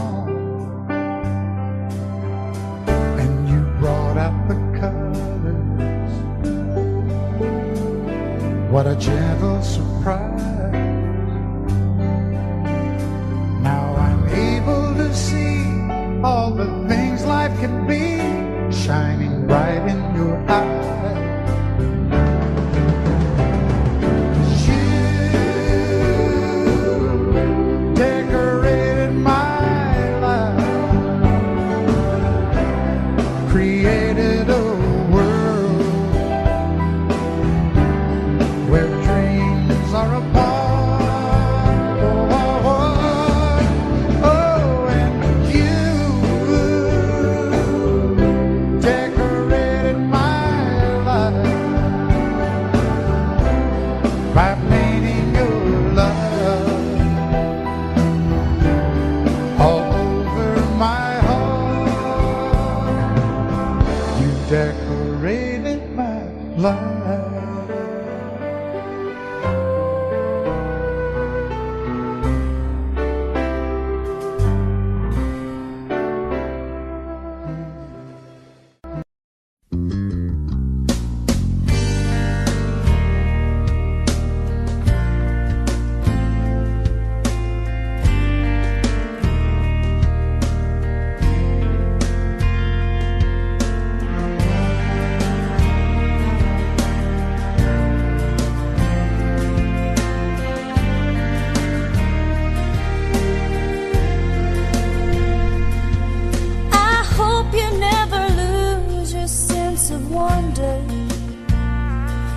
And you brought out the colors, what a gentle surprise. Now I'm able to see all the things life can be, shining bright in your eyes. Created a world where dreams are apart. Oh, and you decorated my life by painting your love all over my decorated my life.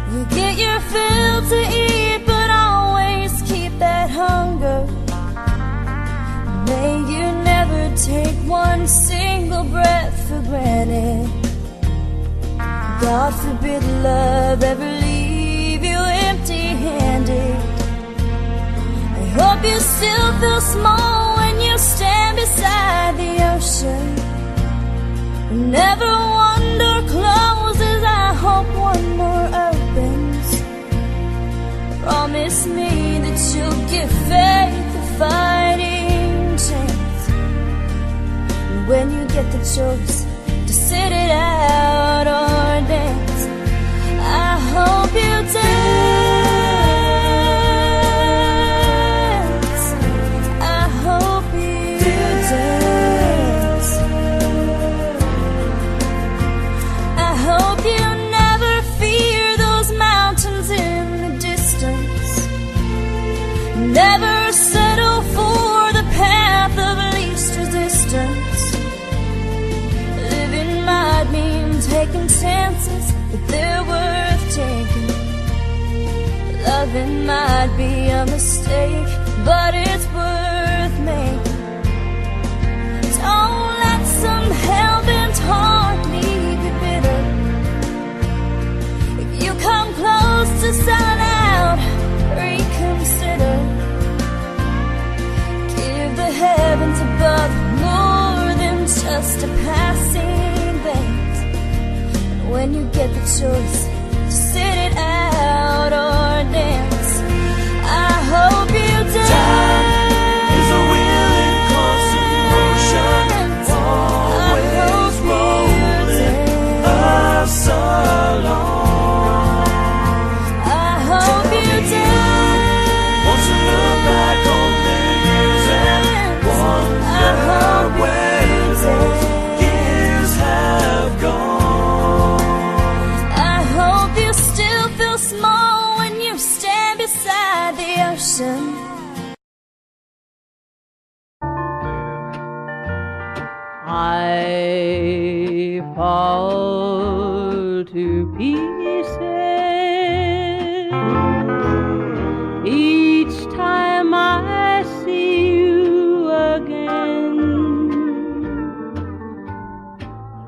You get your fill to eat, but always keep that hunger. May you never take one single breath for granted. God forbid love ever leave you empty-handed. I hope you still feel small when you stand beside the ocean. Never one door closes, I hope one more opens. Promise me that you'll give faith a fighting chance. And when you get the choice to sit it out or dance, I hope you dance. I hope you dance. I hope you never fear those mountains in the distance. Never settle for the path of least resistance. Living might mean taking chances, but they're worth taking. Loving might be a mistake, but it's worth making. Don't let some hell-bent heart lead when you get the choice to sit it out or dance. I hope you dance. Time is a willing constant motion, always rolling us along. I hope you dance. Want to look back on the years and wonder where those years have gone. I hope you still feel small when you stand beside the ocean. I fall to pieces each time I see you again.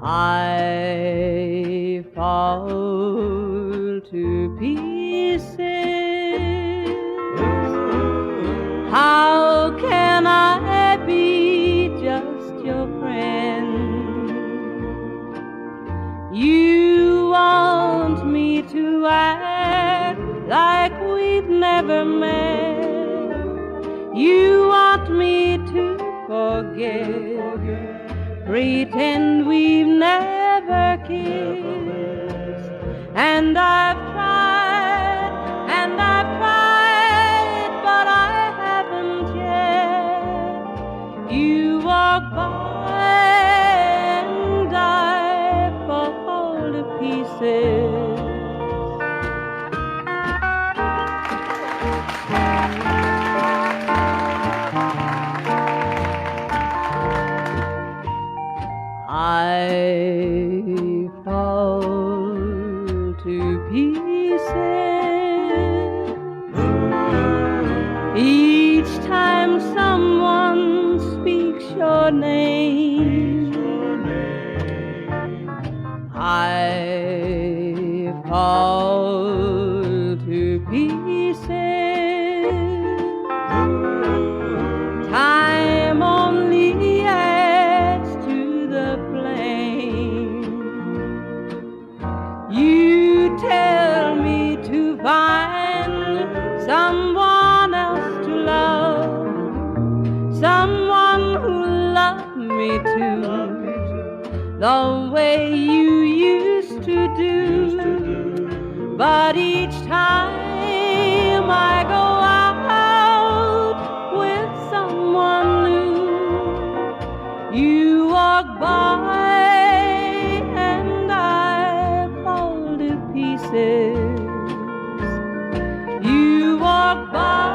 I fall to pieces. How can I be just your friend? You want me to act like we've never met. You want me to forget, pretend we've never kissed. And I've tried, but I haven't yet. You walk by and I fall to pieces. I fall to pieces each time someone speaks your name. I fall to pieces. Time only adds to the flame. You tell me to find someone else to love, someone who loved me too, the way you used to do. But each time I go out with someone new, you walk by and I fall to pieces. You walk by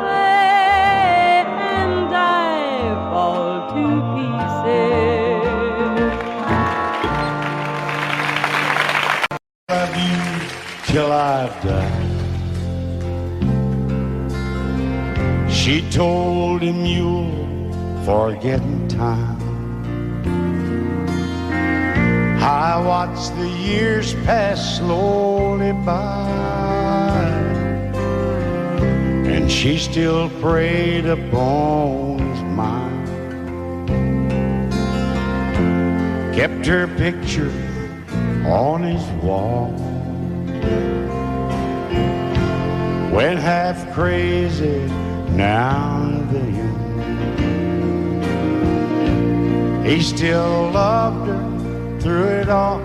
and I fall to pieces. Love you till I die. She told him you'll forget in time. I watched the years pass slowly by, and she still preyed upon his mind. Kept her picture on his wall. Went half crazy now and then. He still loved her through it all.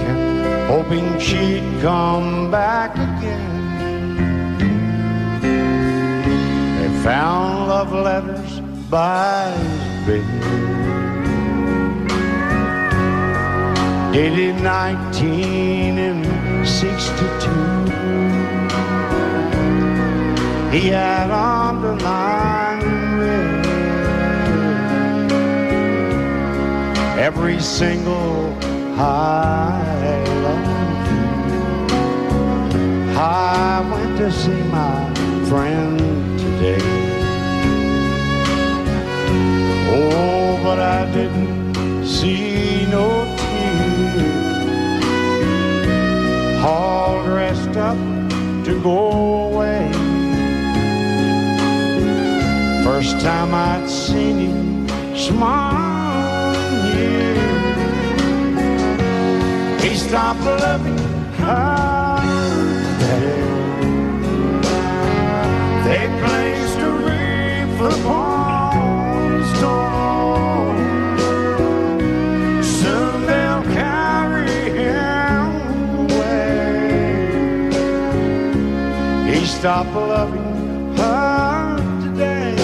Kept hoping she'd come back again. They found love letters by his bed, dated 1962. He had underlined red every single I love you. I went to see my friend today. Oh, but I didn't see no tears, all dressed up to go away. First time I'd seen him smile in years. He stopped loving her today. They placed a wreath upon his door. Soon they'll carry him away. He stopped loving her today.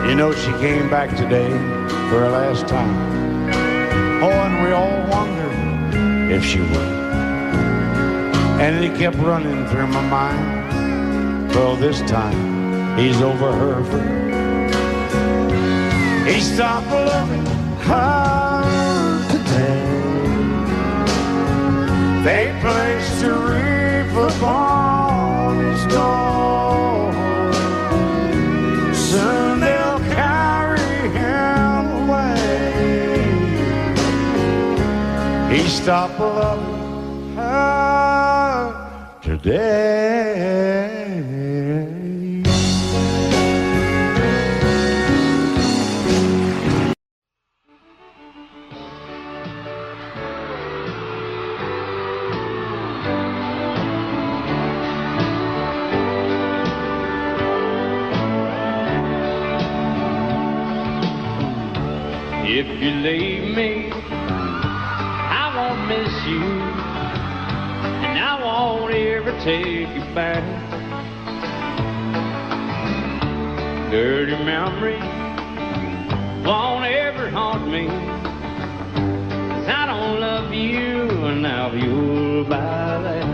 You know, she came back today for her last time. Oh, and we all wondered if she would. And it kept running through my mind. Well, this time he's over her for good. He stopped loving her today. They placed a wreath upon his door. Soon they'll carry him away. He stopped loving her today. If you leave me, I won't miss you, and I won't ever take you back. Dirty memory won't ever haunt me, 'cause I don't love you, and now you'll buy that.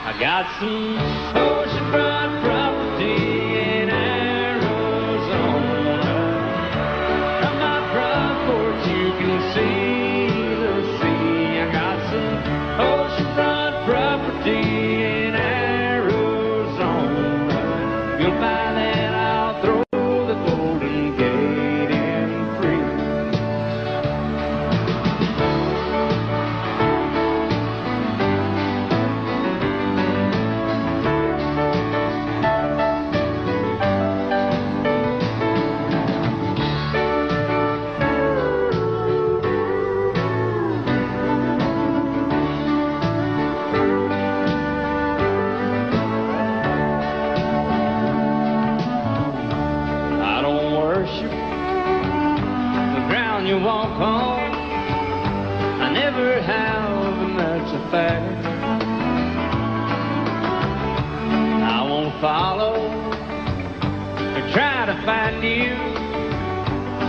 I got some oceanfront property in Arizona. From my front porch you can see the sea. I got some oceanfront property in Arizona. You'll buy that, I'll throw the Golden Gate in free. I don't worship the ground you walk on. I never have, and that's a fact. I won't follow or try to find you,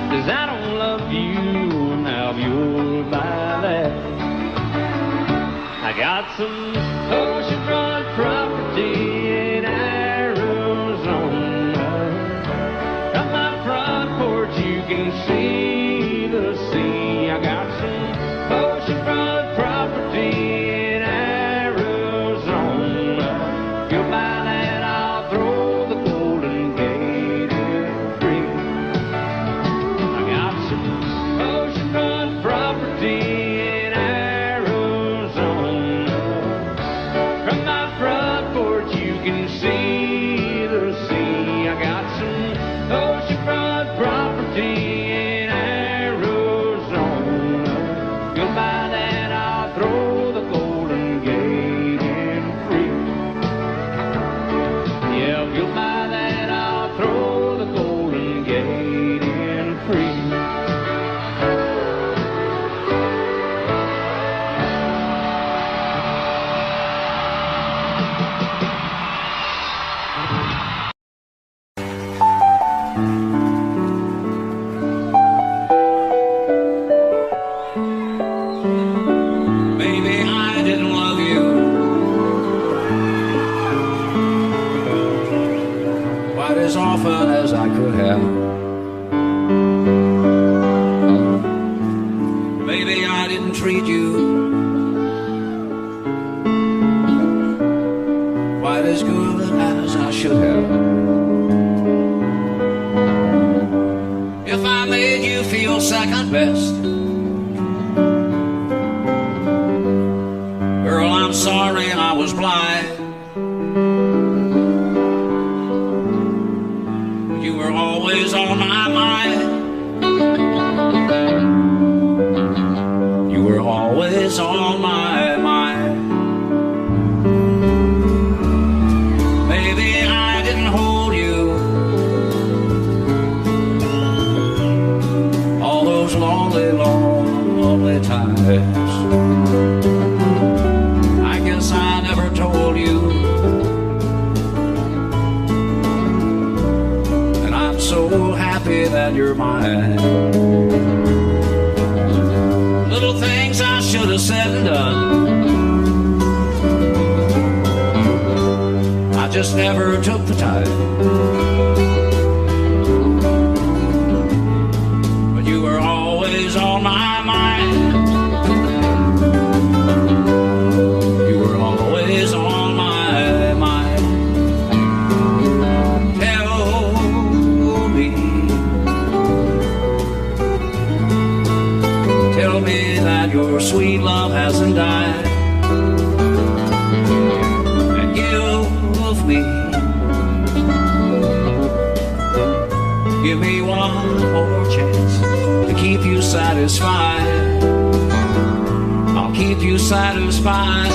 'cause I don't love you, and now you'll buy that. I got some oceanfront property in Arizona. From my front porch you can see the sea. I got some oceanfront property in Arizona. You'll buy that, I'll throw the Golden Gate in free. I got some oceanfront property in Arizona. From my front porch you can see the sea. I got some oceanfront property in Arizona. You'll buy that, I'll throw the Golden Gate in free. Yeah, if you'll buy that, I'll throw the Golden Gate in free. Maybe I didn't love you quite as often as I could have. Maybe I didn't treat you quite as good as I should have. If I made you feel second best, girl, I'm sorry I was blind. always on my mind. Maybe I didn't hold you all those lonely, lonely times. I guess I never told you, and I'm so happy that you're mine. Little things I should have said and done, I just never took the time. But you were always on my mind. You were always on my mind. Tell me that your sweet love hasn't died, and give me one more chance to keep you satisfied. I'll keep you satisfied.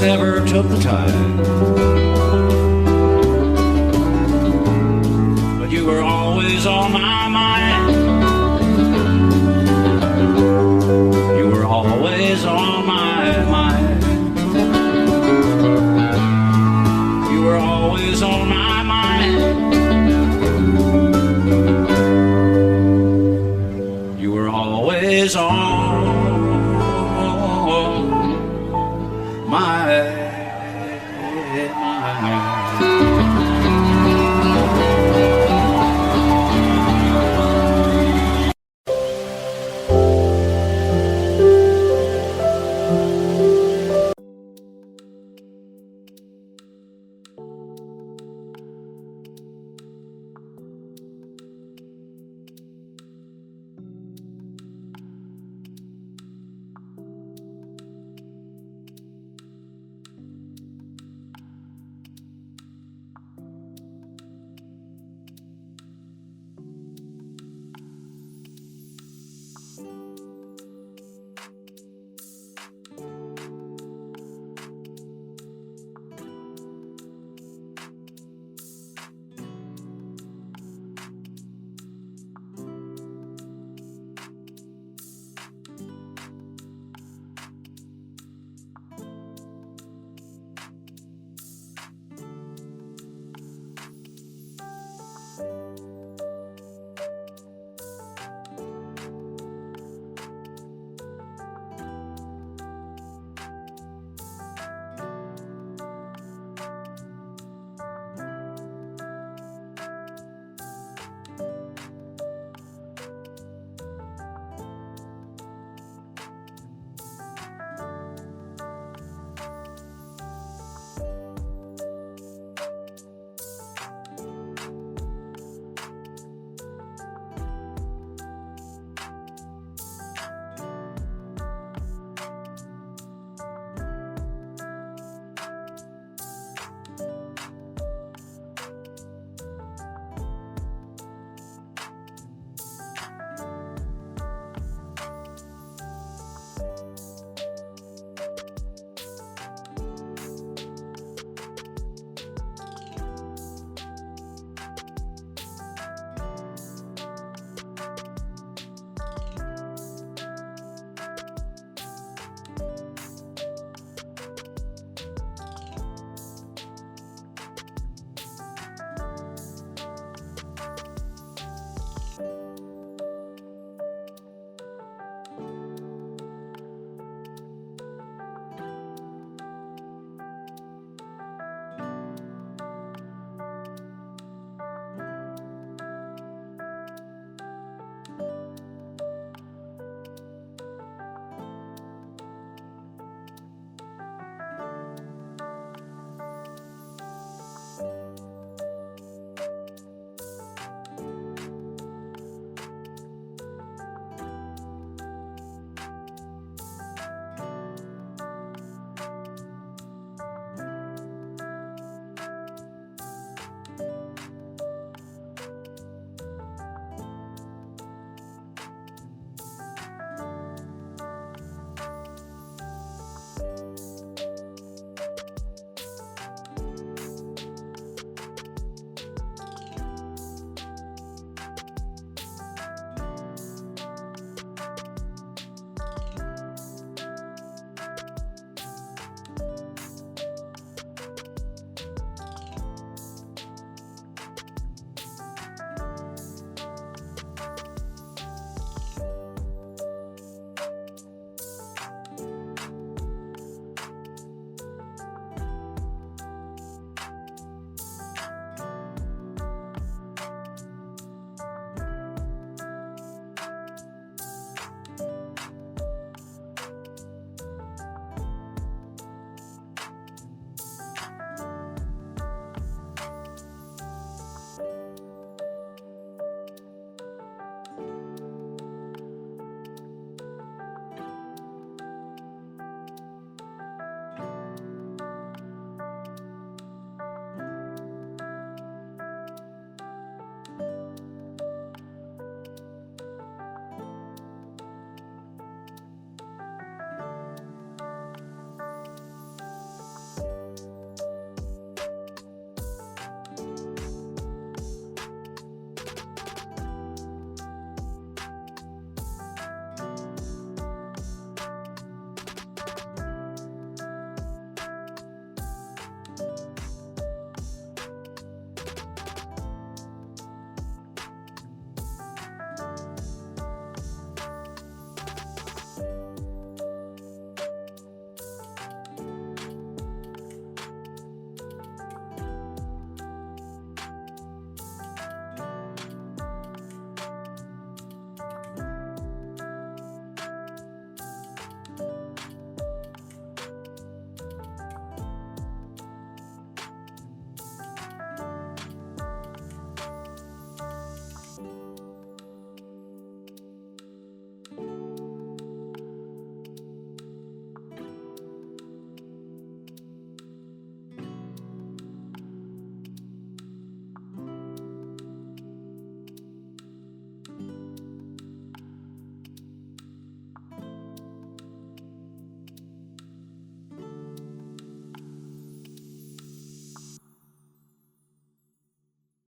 Never took the time, but you were always on my mind. You were always on my mind. You were always on my mind. You were always on my